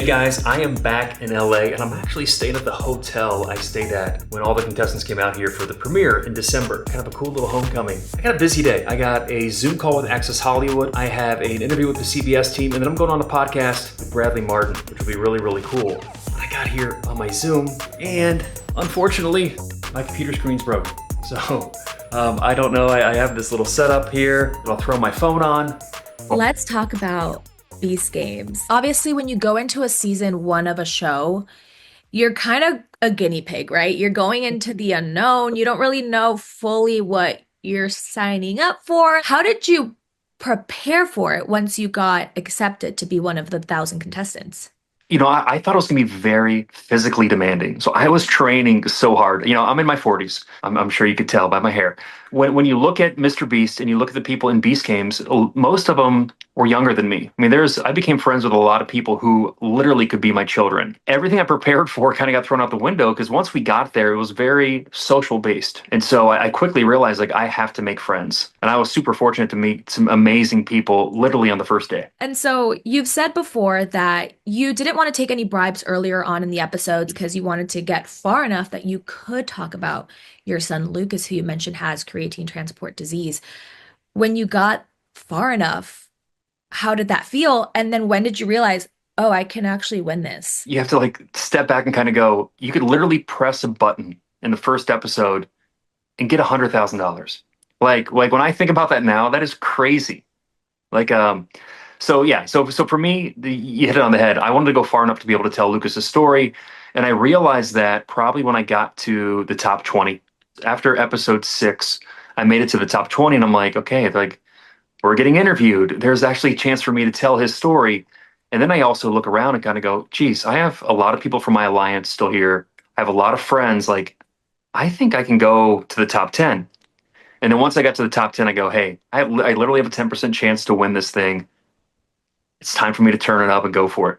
guys, I am back in LA and I'm actually staying at the hotel I stayed at when all the contestants came out here for the premiere in December. Kind of a cool little homecoming. I got a busy day. I got a Zoom call with Access Hollywood. I have an interview with the CBS team, and then I'm going on a podcast with Bradley Martyn, which will be really, really cool. I got here on my Zoom and unfortunately, my computer screen's broken. So I don't know. I have this little setup here that I'll throw my phone on. Let's talk about Beast Games. Obviously, when you go into a season one of a show, you're kind of a guinea pig, right? You're going into the unknown. You don't really know fully what you're signing up for. How did you prepare for it once you got accepted to be one of the 1,000 contestants? You know, I thought it was going to be very physically demanding. So I was training so hard. You know, I'm in my 40s. I'm sure you could tell by my hair. When you look at Mr. Beast and you look at the people in Beast Games, most of them were younger than me. I mean, I became friends with a lot of people who literally could be my children. Everything I prepared for kind of got thrown out the window because once we got there, it was very social based. And so I quickly realized, like, I have to make friends. And I was super fortunate to meet some amazing people literally on the first day. And so you've said before that you didn't want to take any bribes earlier on in the episodes because you wanted to get far enough that you could talk about your son Lucas, who you mentioned has creatine transport disease. When you got far enough, how did that feel? And then when did you realize, oh, I can actually win this? You have to like step back and kind of go, you could literally press a button in the first episode and get $100,000. Like when I think about that now, that is crazy. So for me, you hit it on the head. I wanted to go far enough to be able to tell Lucas's story. And I realized that probably when I got to the top 20, after episode 6, I made it to the top 20 and I'm like, okay, like we're getting interviewed. There's actually a chance for me to tell his story. And then I also look around and kind of go, geez, I have a lot of people from my alliance still here. I have a lot of friends. Like, I think I can go to the top 10. And then once I got to the top 10, I go, hey, I literally have a 10% chance to win this thing. It's time for me to turn it up and go for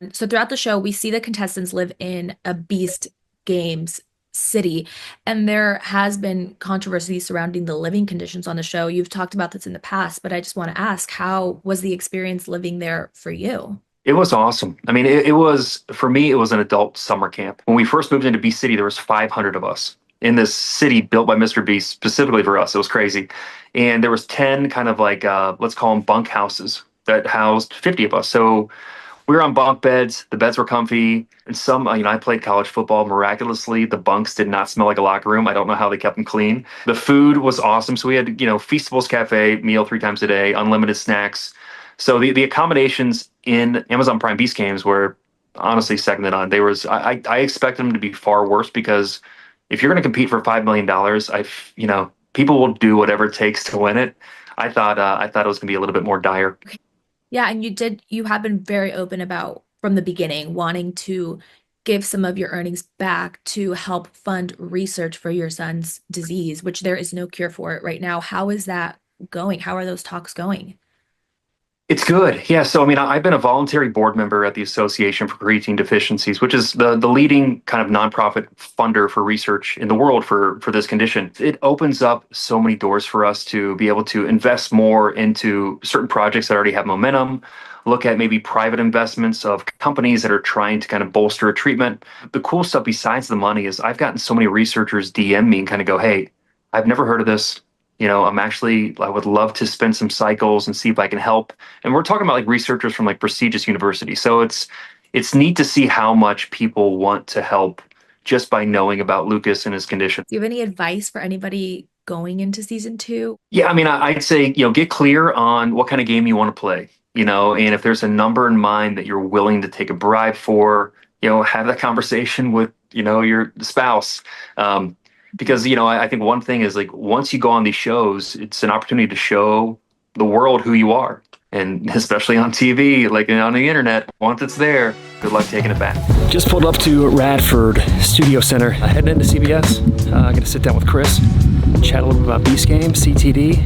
it. So throughout the show, we see the contestants live in a Beast Games city, and there has been controversy surrounding the living conditions on the show. You've talked about this in the past, but I just want to ask, how was the experience living there for you? It was awesome. I mean, it was, for me, it was an adult summer camp. When we first moved into Beast City, there was 500 of us in this city built by Mr. Beast specifically for us. It was crazy. And there was 10 kind of like, let's call them bunk houses that housed 50 of us. So we were on bunk beds. The beds were comfy. And I played college football. Miraculously, the bunks did not smell like a locker room. I don't know how they kept them clean. The food was awesome. So we had, Feastables Cafe, meal 3 times a day, unlimited snacks. So the accommodations in Amazon Prime Beast Games were honestly second to none. I expect them to be far worse because if you're going to compete for $5 million, people will do whatever it takes to win it. I thought it was going to be a little bit more dire. Yeah, and you have been very open about, from the beginning, wanting to give some of your earnings back to help fund research for your son's disease, which there is no cure for it right now. How is that going? How are those talks going? It's good. Yeah. So, I've been a voluntary board member at the Association for Creatine Deficiencies, which is the leading kind of nonprofit funder for research in the world for this condition. It opens up so many doors for us to be able to invest more into certain projects that already have momentum, look at maybe private investments of companies that are trying to kind of bolster a treatment. The cool stuff besides the money is I've gotten so many researchers DM me and kind of go, hey, I've never heard of this. I would love to spend some cycles and see if I can help. And we're talking about like researchers from like prestigious universities. So it's neat to see how much people want to help just by knowing about Lucas and his condition. Do you have any advice for anybody going into season 2? Yeah, I'd say, get clear on what kind of game you want to play, and if there's a number in mind that you're willing to take a bribe for, have that conversation with, your spouse. Because, I think one thing is like once you go on these shows, it's an opportunity to show the world who you are. And especially on TV, like on the internet, once it's there, good luck taking it back. Just pulled up to Radford Studio Center. Heading into CBS. I'm going to sit down with Chris, chat a little bit about Beast Games, CTD,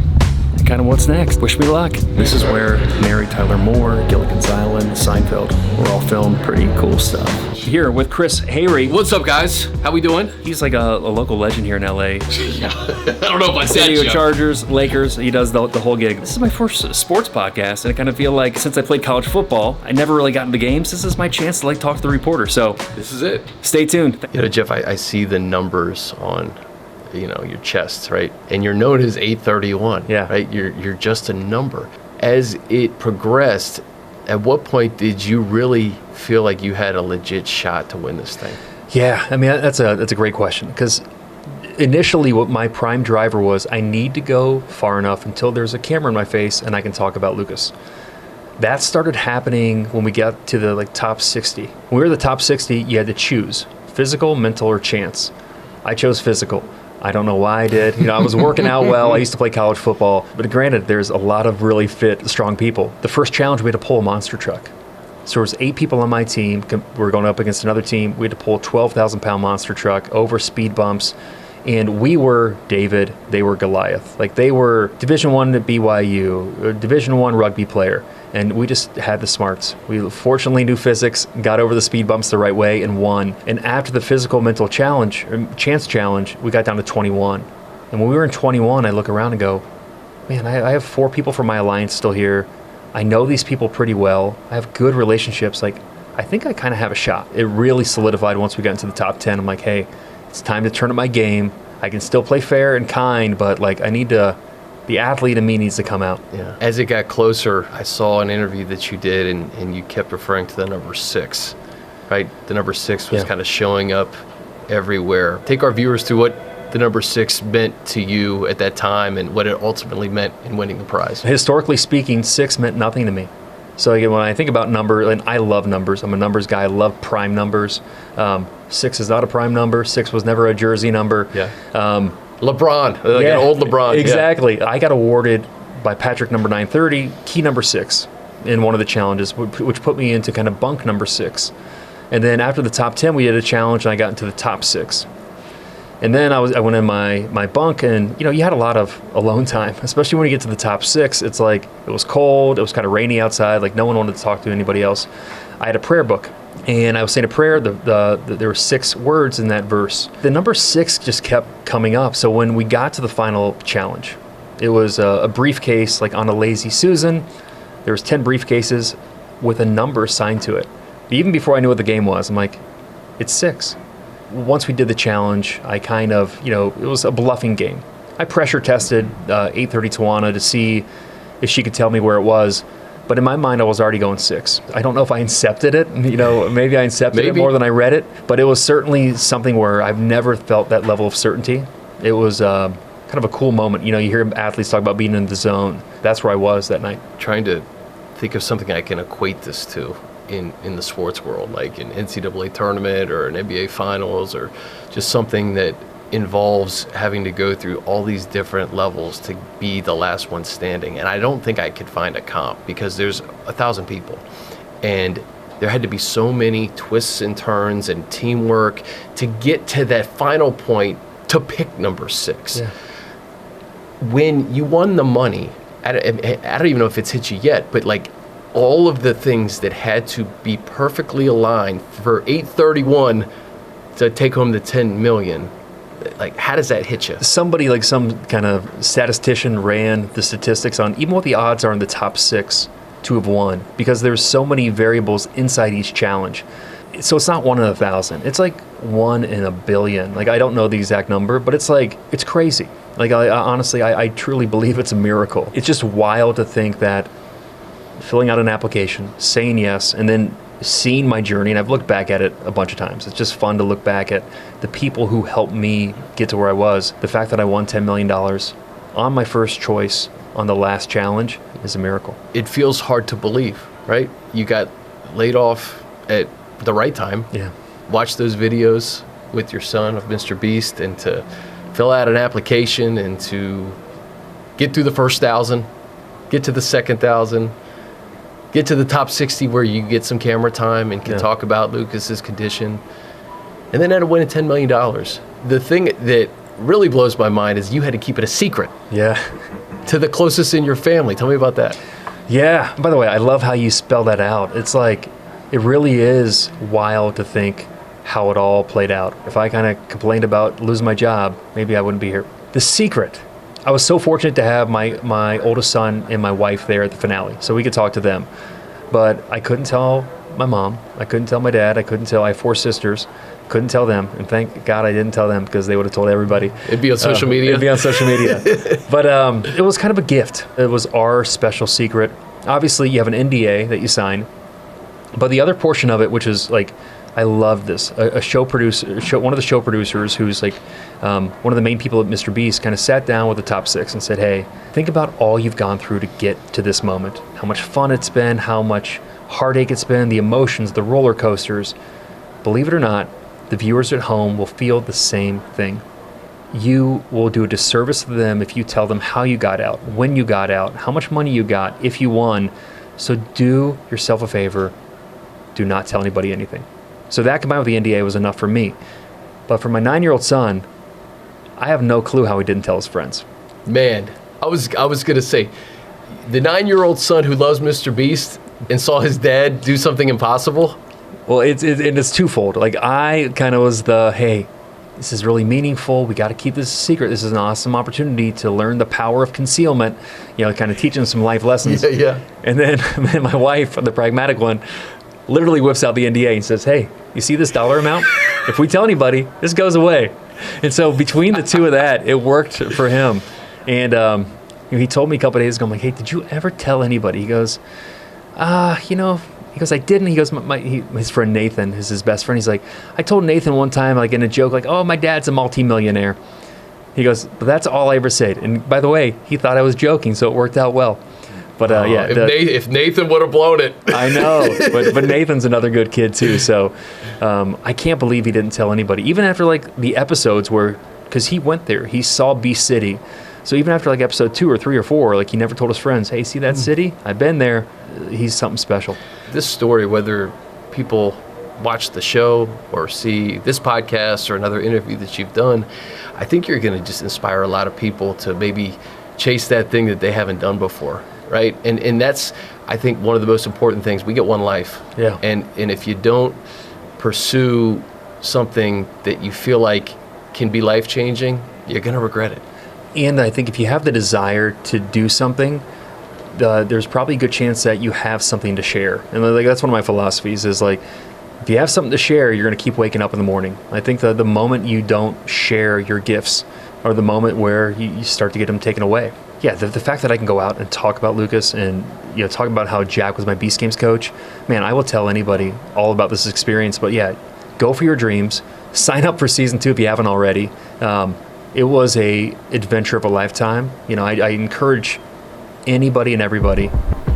kind of what's next. Wish me luck. This is where Mary Tyler Moore, Gilligan's Island, Seinfeld were all filmed. Pretty cool stuff. Here with Chris Hayrie. What's up, guys? How we doing? He's like a local legend here in LA. Yeah. I don't know if I said Video you. Chargers, Lakers, he does the whole gig. This is my first sports podcast, and I kind of feel like since I played college football, I never really got into games. This is my chance to like talk to the reporter. So This is it. stay tuned. You know, Jeff, I see the numbers on, your chest, right? And you're known as 831, Yeah. right? You're just a number. As it progressed, at what point did you really feel like you had a legit shot to win this thing? Yeah, I mean, that's a great question, because initially what my prime driver was, I need to go far enough until there's a camera in my face and I can talk about Lucas. That started happening when we got to the top 60. When we were the top 60, you had to choose physical, mental, or chance. I chose physical. I don't know why I did. I was working out well. I used to play college football. But granted, there's a lot of really fit, strong people. The first challenge, we had to pull a monster truck. So there was 8 people on my team. We were going up against another team. We had to pull a 12,000-pound monster truck over speed bumps. And we were David, they were Goliath. They were Division I at BYU, Division I rugby player. And we just had the smarts. We fortunately knew physics, got over the speed bumps the right way, and won. And after the physical mental challenge, chance challenge, we got down to 21. And when we were in 21, I look around and go, man, I have 4 people from my alliance still here. I know these people pretty well. I have good relationships. I think I kind of have a shot. It really solidified once we got into the top 10. I'm like, hey, it's time to turn up my game. I can still play fair and kind, but I need to... The athlete in me needs to come out. Yeah. As it got closer, I saw an interview that you did, and you kept referring to the number 6, right? The number 6 was kind of showing up everywhere. Take our viewers through what the number 6 meant to you at that time and what it ultimately meant in winning the prize. Historically speaking, 6 meant nothing to me. So again, when I think about number, and I love numbers. I'm a numbers guy. I love prime numbers. 6 is not a prime number. 6 was never a jersey number. Yeah. LeBron, an old LeBron. Exactly. Yeah. I got awarded by Patrick number 930, key number 6 in one of the challenges, which put me into kind of bunk number 6. And then after the top 10, we did a challenge, and I got into the top 6. And then I went in my bunk, and you had a lot of alone time, especially when you get to the top 6. It's it was cold, it was kind of rainy outside, no one wanted to talk to anybody else. I had a prayer book. And I was saying a prayer, there were 6 words in that verse. The number 6 just kept coming up. So when we got to the final challenge, it was a briefcase, on a Lazy Susan. There was 10 briefcases with a number assigned to it. Even before I knew what the game was, I'm like, it's 6. Once we did the challenge, I kind of, it was a bluffing game. I pressure tested 830 Tawana to see if she could tell me where it was. But in my mind, I was already going 6. I don't know if I incepted it. Maybe I incepted it more than I read it. But it was certainly something where I've never felt that level of certainty. It was kind of a cool moment. You hear athletes talk about being in the zone. That's where I was that night. Trying to think of something I can equate this to in the sports world, like an NCAA tournament or an NBA finals, or just something that involves having to go through all these different levels to be the last one standing. And I don't think I could find a comp, because there's 1,000 people, and there had to be so many twists and turns and teamwork to get to that final point to pick number 6. Yeah. When you won the money, I don't even know if it's hit you yet, but all of the things that had to be perfectly aligned for 831 to take home the 10 million, how does that hit you? Somebody, some kind of statistician, ran the statistics on even what the odds are in the top 6 to have won, because there's so many variables inside each challenge. So it's not 1 in 1,000. It's 1 in a billion. I don't know the exact number, but it's it's crazy. Honestly, I truly believe it's a miracle. It's just wild to think that filling out an application, saying yes, and then seeing my journey, and I've looked back at it a bunch of times. It's just fun to look back at the people who helped me get to where I was. The fact that I won $10 million on my first choice on the last challenge is a miracle. It feels hard to believe, right? You got laid off at the right time. Yeah. Watch those videos with your son of Mr. Beast, and to fill out an application, and to get through the first 1,000, get to the second 1,000, get to the top 60 where you get some camera time and can talk about Lucas's condition, and then end up winning $10 million. The thing that really blows my mind is you had to keep it a secret. Yeah. to the closest in your family. Tell me about that. Yeah. By the way, I love how you spell that out. It's like, it really is wild to think how it all played out. If I kind of complained about losing my job, maybe I wouldn't be here. The secret. I was so fortunate to have my oldest son and my wife there at the finale, so we could talk to them. But I couldn't tell my mom. I couldn't tell my dad. I have 4 sisters. Couldn't tell them. And thank God I didn't tell them, because they would have told everybody. It'd be on social media. It'd be on social media. But it was kind of a gift. It was our special secret. Obviously, you have an NDA that you sign. But the other portion of it, which is like, I love this. One of the show producers, who's like one of the main people at Mr. Beast, kind of sat down with the top 6 and said, hey, think about all you've gone through to get to this moment. How much fun it's been, how much heartache it's been, the emotions, the roller coasters. Believe it or not, the viewers at home will feel the same thing. You will do a disservice to them if you tell them how you got out, when you got out, how much money you got, if you won. So do yourself a favor. Do not tell anybody anything. So that combined with the NDA was enough for me. But for my 9-year-old son, I have no clue how he didn't tell his friends. Man, I was gonna say, the 9-year-old son who loves Mr. Beast and saw his dad do something impossible. Well, it's twofold. Like, I kind of was hey, this is really meaningful. We got to keep this a secret. This is an awesome opportunity to learn the power of concealment. Kind of teaching some life lessons. Yeah. And then my wife, the pragmatic one, literally whips out the NDA and says, hey, you see this dollar amount? If we tell anybody, this goes away. And so between the two of that, it worked for him. And he told me a couple of days ago, I'm like, hey, did you ever tell anybody? He goes, he goes, I didn't. He goes, his friend Nathan is his best friend. He's like, I told Nathan one time, like in a joke, like, oh, my dad's a multimillionaire. He goes, but that's all I ever said. And by the way, he thought I was joking, so it worked out well. But if Nathan would have blown it. I know, but Nathan's another good kid too. So I can't believe he didn't tell anybody. Even after like the episodes because he went there, he saw Beast City. So even after like episode 2 or 3 or 4, like he never told his friends, hey, see that city? I've been there. He's something special. This story, whether people watch the show or see this podcast or another interview that you've done, I think you're going to just inspire a lot of people to maybe chase that thing that they haven't done before. Right. And that's, I think, one of the most important things. We get one life. Yeah. And if you don't pursue something that you feel like can be life changing, you're going to regret it. And I think if you have the desire to do something, there's probably a good chance that you have something to share. And like that's one of my philosophies is like, if you have something to share, you're going to keep waking up in the morning. I think the moment you don't share your gifts or the moment where you start to get them taken away. Yeah, the fact that I can go out and talk about Lucas and talk about how Jack was my Beast Games coach, man, I will tell anybody all about this experience. But yeah, go for your dreams. Sign up for season 2 if you haven't already. It was a adventure of a lifetime. I encourage anybody and everybody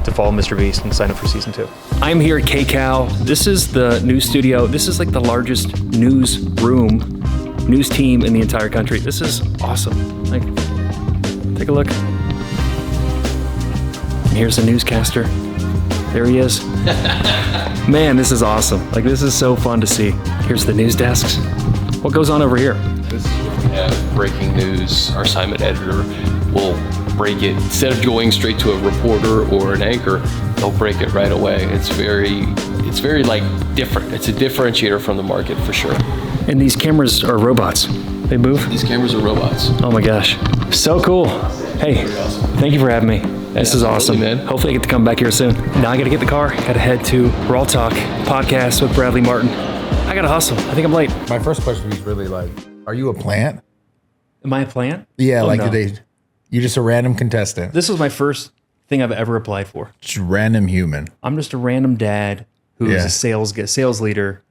to follow Mr. Beast and sign up for season 2. I'm here at KCAL. This is the news studio. This is like the largest news team in the entire country. This is awesome. Like, take a look. And here's the newscaster. There he is. Man, this is awesome. Like, this is so fun to see. Here's the news desks. What goes on over here? This is where we have breaking news. Our assignment editor will break it. Instead of going straight to a reporter or an anchor, they'll break it right away. It's very like different. It's a differentiator from the market for sure. And these cameras are robots. They move? These cameras are robots. Oh my gosh. So cool. Hey, thank you for having me. This is awesome. Man. Hopefully I get to come back here soon. Now I got to get in the car. Got to head to Raw Talk podcast with Bradley Martyn. I got to hustle. I think I'm late. My first question is really like, are you a plant? Am I a plant? Yeah, Oh, like no. you're just a random contestant. This was my first thing I've ever applied for. Just random human. I'm just a random dad who's Yeah. a sales leader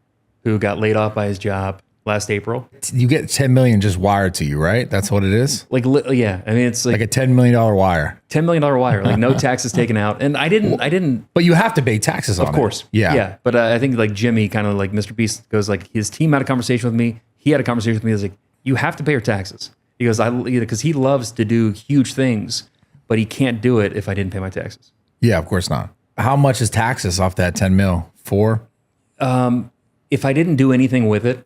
who got laid off by his job last April. You get 10 million just wired to you, right? That's what it is? Yeah, I mean it's Like like a $10 million wire. $10 million wire, like no taxes taken out. And I didn't. But you have to pay taxes on it. Of course. Yeah. Yeah. But I think like Jimmy, kind of like Mr. Beast goes like, his team had a conversation with me. He had a conversation with me. He was like, you have to pay your taxes. He goes, because he loves to do huge things, but he can't do it if I didn't pay my taxes. Yeah, of course not. How much is taxes off that 10 mil? 4? If I didn't do anything with it,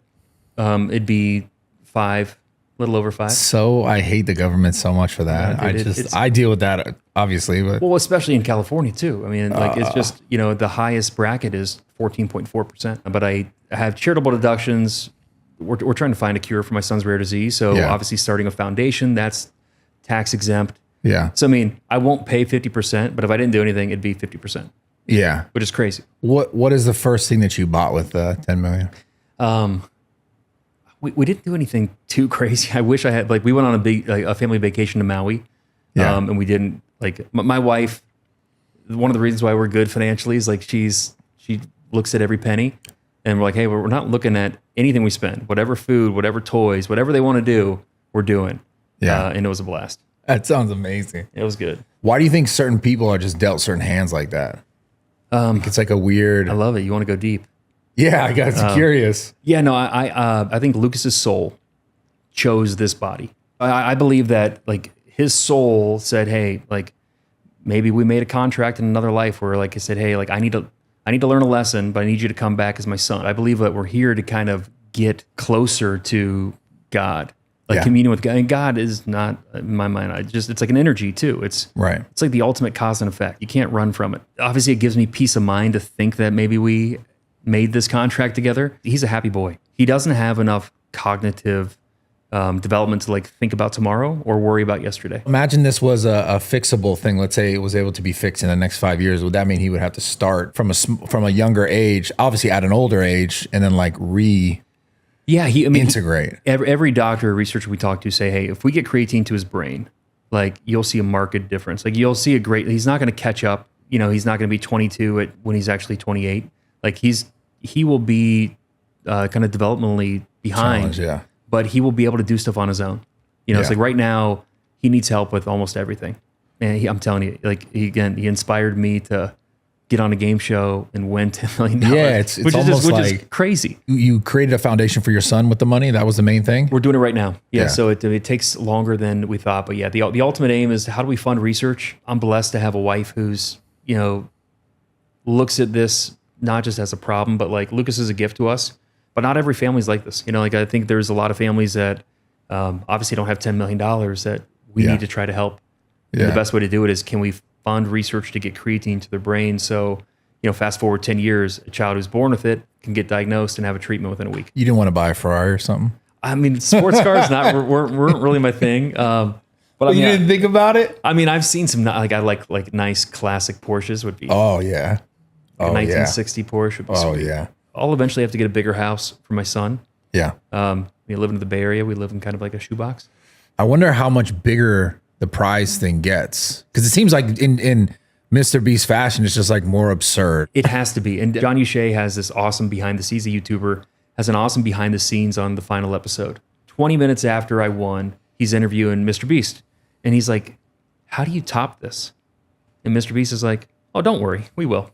it'd be 5 little over 5. So I hate the government so much for that. Yeah, dude, I deal with that obviously, but Well, especially in California too. I mean, like it's just, the highest bracket is 14.4%. But I have charitable deductions. We're trying to find a cure for my son's rare disease. So Yeah. obviously starting a foundation, that's tax exempt. yeah, So I mean, I won't pay 50%, but if I didn't do anything, it'd be 50%, yeah. which is crazy. What is the first thing that you bought with 10 million? We didn't do anything too crazy. I wish I had, like, we went on a family vacation to Maui. Yeah. And we didn't, like, my wife, one of the reasons why we're good financially is like she looks at every penny, and we're like, hey, we're not looking at anything we spend, whatever food, whatever toys, whatever they want to do, we're doing. Yeah. And it was a blast. That sounds amazing. It was good. Why do you think certain people are just dealt certain hands like that? Like it's like a weird. I love it. You want to go deep. Yeah, I got curious. Yeah, no, I think Lucas's soul chose this body. I believe that, like, his soul said, hey, like, maybe we made a contract in another life where, like, I said, hey, like, I need to learn a lesson, but I need you to come back as my son. I believe that we're here to kind of get closer to God, like Yeah. communion with God. And God is not, in my mind, it's like an energy too. It's Right. It's like the ultimate cause and effect. You can't run from it. Obviously, it gives me peace of mind to think that maybe we made this contract together. He's a happy boy. He doesn't have enough cognitive development to, like, think about tomorrow or worry about yesterday. Imagine this was a fixable thing. Let's say it was able to be fixed in the next 5 years. Would that mean he would have to start from a younger age, obviously at an older age, and then like Yeah, integrate? Every doctor or researcher we talk to say, hey, if we get creatine to his brain, like, you'll see a marked difference. Like, you'll see he's not going to catch up. He's not going to be 22 when he's actually 28. Like, he will be kind of developmentally behind. Challenge, yeah. But he will be able to do stuff on his own. It's Yeah. like right now he needs help with almost everything. And I'm telling you, like, he inspired me to get on a game show and win $10 million. Yeah, it's which almost is like crazy. You created a foundation for your son with the money. That was the main thing. We're doing it right now. Yeah. Yeah. So it takes longer than we thought, but yeah, the ultimate aim is, how do we fund research? I'm blessed to have a wife who's, looks at this not just as a problem, but like, Lucas is a gift to us. But not every family's like this. Like, I think there's a lot of families that obviously don't have $10 million that we Yeah. need to try to help. And Yeah. the best way to do it is, can we fund research to get creatine to their brain? So, fast forward 10 years, a child who's born with it can get diagnosed and have a treatment within a week. You didn't want to buy a Ferrari or something? I mean, sports cars weren't really my thing. But I mean, you didn't think about it? I mean, I've seen some, I like nice classic Porsches would be. Oh yeah. A 1960 Porsche would be Oh sweet. yeah. I'll eventually have to get a bigger house for my son. Yeah. We live in the Bay Area. We live in kind of like a shoebox. I wonder how much bigger the prize thing gets, because it seems like in Mr. Beast fashion, it's just like more absurd. It has to be. And John Uche has this awesome behind the scenes. He's a YouTuber, has an awesome behind the scenes on the final episode. 20 minutes after I won, he's interviewing Mr. Beast. And he's like, how do you top this? And Mr. Beast is like, oh, don't worry. We will.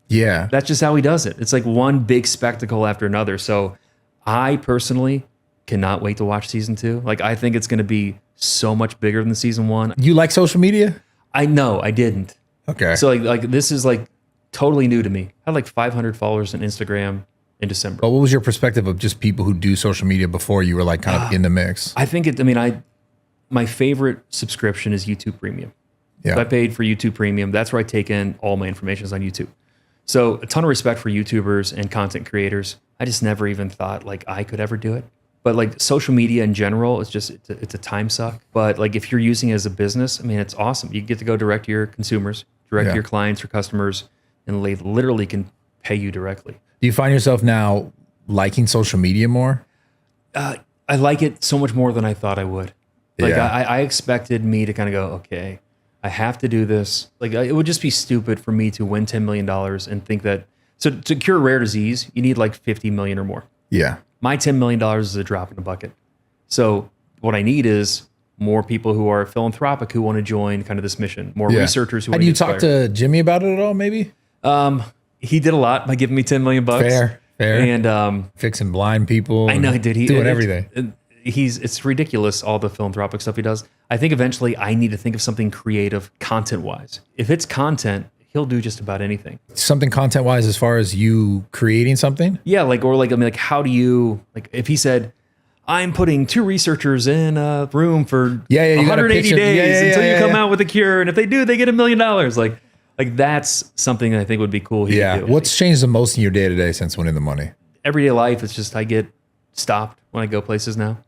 Yeah. That's just how he does it. It's like one big spectacle after another. So I personally cannot wait to watch season 2. Like, I think it's going to be so much bigger than the season 1. You like social media? I know I didn't. Okay. So like this is like totally new to me. I had like 500 followers on Instagram in December. But what was your perspective of just people who do social media before you were like kind of in the mix? I think my favorite subscription is YouTube Premium. Yeah. So I paid for YouTube Premium. That's where I take in all my information is on YouTube. So a ton of respect for YouTubers and content creators. I just never even thought like I could ever do it. But like social media in general, it's a time suck. But like if you're using it as a business, I mean, it's awesome. You get to go direct to your consumers, direct to your clients or customers, and they literally can pay you directly. Do you find yourself now liking social media more? I like it so much more than I thought I would. Like Yeah. I expected me to kind of go, okay, I have to do this. Like it would just be stupid for me to win $10 million and think that, so to cure rare disease, you need like 50 million or more. Yeah. My $10 million is a drop in the bucket. So what I need is more people who are philanthropic who want to join kind of this mission, more Yeah. researchers who Had want you to talked to Jimmy about it at all, maybe? He did a lot by giving me $10 million. Fair. And Fixing blind people. I know he did. Doing everything. It's ridiculous, all the philanthropic stuff he does. I think eventually I need to think of something creative content-wise. If it's content, he'll do just about anything. Something content-wise as far as you creating something? Yeah, like, or like, I mean, like, how do you, like, if he said, I'm putting 2 researchers in a room for you gotta 180 pitch 'em. days until you come yeah. out with a cure. And if they do, they get $1 million. Like that's something I think would be cool. He could do. What's changed the most in your day to day since winning the money? Everyday life? It's just I get stopped when I go places now.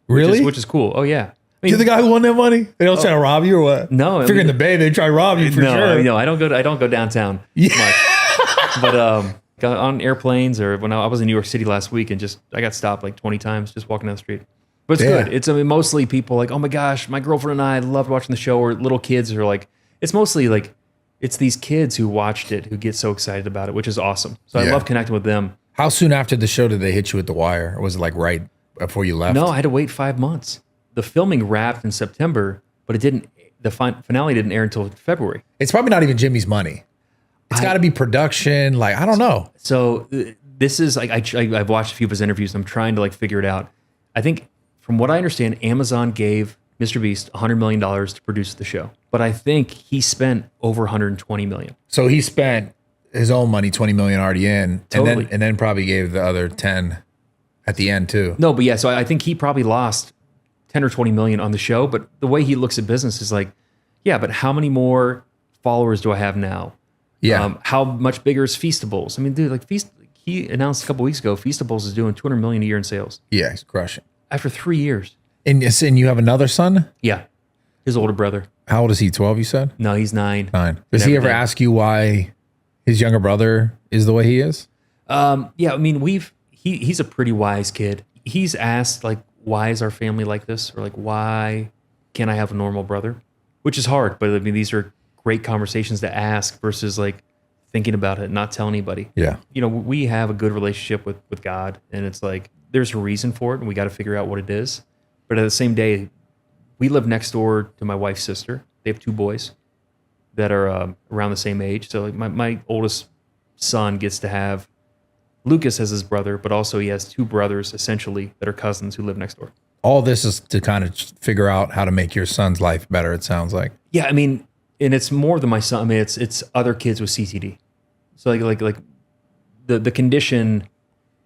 Really? Which is cool. Oh yeah. I mean, You're the guy who won that money? They don't try to rob you or what? No, I I figure mean- in the Bay they try to rob you for sure. No, I don't go downtown much. But got on airplanes or when I was in New York City last week and just I got stopped like 20 times just walking down the street. But it's Yeah. good. It's mostly people like, oh my gosh, my girlfriend and I loved watching the show, or little kids who are like, it's mostly like it's these kids who watched it who get so excited about it, which is awesome. So I Yeah. love connecting with them. How soon after the show did they hit you with the wire? Or was it like right before you left? No, I had to wait 5 months. The filming wrapped in September, but it didn't. The finale didn't air until February. It's probably not even Jimmy's money. It's got to be production. Like, I don't know. So this is like I've watched a few of his interviews. And I'm trying to like figure it out. I think from what I understand, Amazon gave Mr. Beast $100 million to produce the show, but I think he spent over $120 million. So he spent his own money, 20 million already in, Totally. and then probably gave the other 10 at the end too. No, but yeah, so I think he probably lost 10 or 20 million on the show, but the way he looks at business is like, yeah, but how many more followers do I have now? Yeah. How much bigger is Feastables? I mean, dude, like he announced a couple weeks ago, Feastables is doing 200 million a year in sales Yeah, he's crushing. after 3 years. And you have another son? Yeah. His older brother. How old is he? 12, you said? No, he's 9. 9. Does he ever everything. ask you why his younger brother is the way he is? Yeah, I mean, he's a pretty wise kid. He's asked like, why is our family like this? Or like, why can't I have a normal brother? Which is hard, but I mean, these are great conversations to ask versus like thinking about it and not tell anybody. Yeah. You know, we have a good relationship with God, and it's like, there's a reason for it and we got to figure out what it is. But at the same day, we live next door to my wife's sister. They have 2 boys that are around the same age. So like my oldest son gets to have Lucas as his brother, but also he has 2 brothers essentially that are cousins who live next door. All this is to kind of figure out how to make your son's life better, it sounds like. Yeah, I mean, and it's more than my son. I mean, it's other kids with CTD. So like the condition,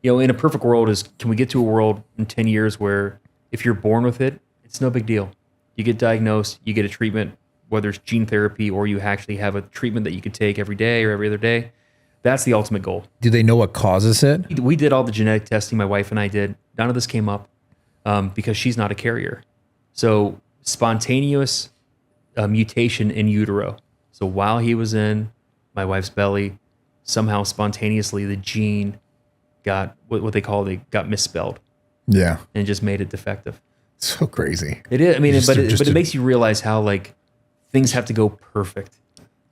you know, in a perfect world is, can we get to a world in 10 years where if you're born with it, it's no big deal. You get diagnosed, you get a treatment, whether it's gene therapy or you actually have a treatment that you could take every day or every other day. That's the ultimate goal. Do they know what causes it? We did all the genetic testing, my wife and I did. None of this came up because she's not a carrier. So spontaneous mutation in utero. So while he was in my wife's belly, somehow spontaneously the gene got what they got misspelled Yeah. and just made it defective. So crazy. It is. I mean, Just but to- just it to- makes you realize how like things have to go perfect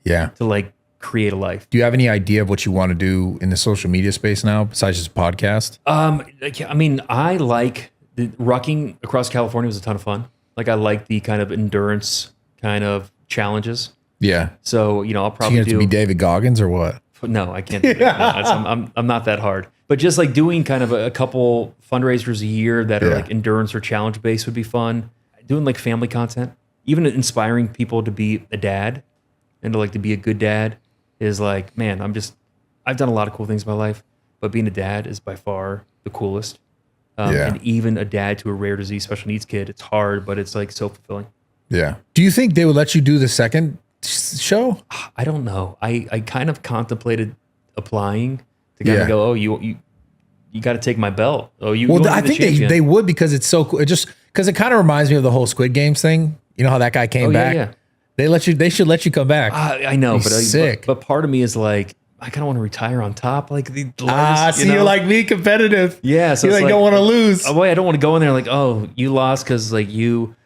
Yeah. to like create a life. Do you have any idea of what you want to do in the social media space now besides just podcast? I mean, I like the rucking across California was a ton of fun. Like I like the kind of endurance kind of challenges. Yeah. So, you know, I'll So probably you have to do. be David Goggins or what? No, I can't do that. No, I'm not that hard. But just like doing kind of a couple fundraisers a year that are Yeah. like endurance or challenge based would be fun. Doing like family content, even inspiring people to be a dad and to like to be a good dad is like, man, I've done a lot of cool things in my life, but being a dad is by far the coolest. Yeah. And even a dad to a rare disease special needs kid, it's hard, but it's like so fulfilling. Yeah. Do you think they would let you do the second show? I don't know. I kind of contemplated applying to kind Yeah. of go, oh, you got to take my belt. Oh, you. Well, you wanna I be the think they champion. would because it's so cool. It just because it kind of reminds me of the whole Squid Games thing. You know how that guy came Oh, yeah, back? yeah. They should let you come back. I know, He's but sick. But part of me is like, I kind of want to retire on top, like the largest, So you're like me, competitive. yeah. So you it's like don't want to lose. Oh, wait, I don't want to go in there like, oh, you lost because like you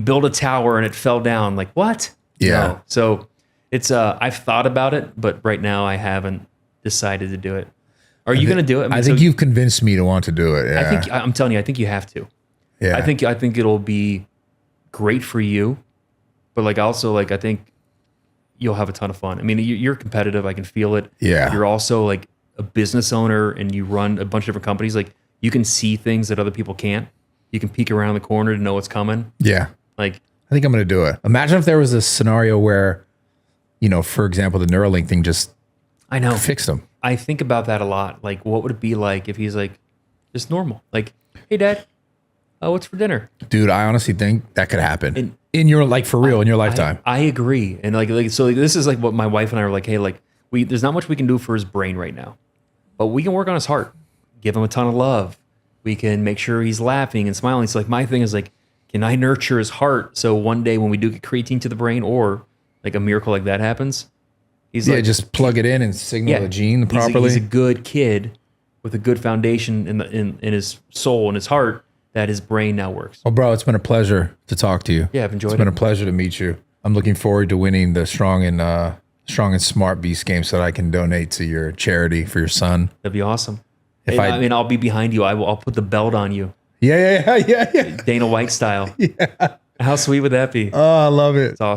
built a tower and it fell down. Like what? Yeah. No. So it's I've thought about it, but right now I haven't decided to do it. Are you going to do it? I think you've convinced me to want to do it. Yeah. I think I'm telling you, I think you have to. Yeah. I think it'll be great for you, but like also like I think you'll have a ton of fun. I mean, you're competitive. I can feel it. Yeah. You're also like a business owner and you run a bunch of different companies. Like you can see things that other people can't. You can peek around the corner to know what's coming. Yeah. Like I think I'm going to do it. Imagine if there was a scenario where, you know, for example, the Neuralink thing just I know. fixed him. I think about that a lot. Like, what would it be like if he's like just normal? Like, hey, Dad, what's for dinner? Dude, I honestly think that could happen And- in your, like, for real, in your lifetime. I agree. And so this is like what my wife and I were like, hey, like there's not much we can do for his brain right now, but we can work on his heart, give him a ton of love. We can make sure he's laughing and smiling. So like my thing is like, can I nurture his heart? So one day when we do get creatine to the brain or like a miracle like that happens, he's like, just plug it in and signal the gene properly. He's a good kid with a good foundation in his soul and his heart that his brain now works. Well, bro, it's been a pleasure to talk to you. Yeah, I've enjoyed it. It's been a pleasure to meet you. I'm looking forward to winning the Strong and Smart Beast game so that I can donate to your charity for your son. That'd be awesome. If I mean, I'll be behind you. I'll put the belt on you. Yeah. Dana White style. Yeah. How sweet would that be? Oh, I love it. It's awesome.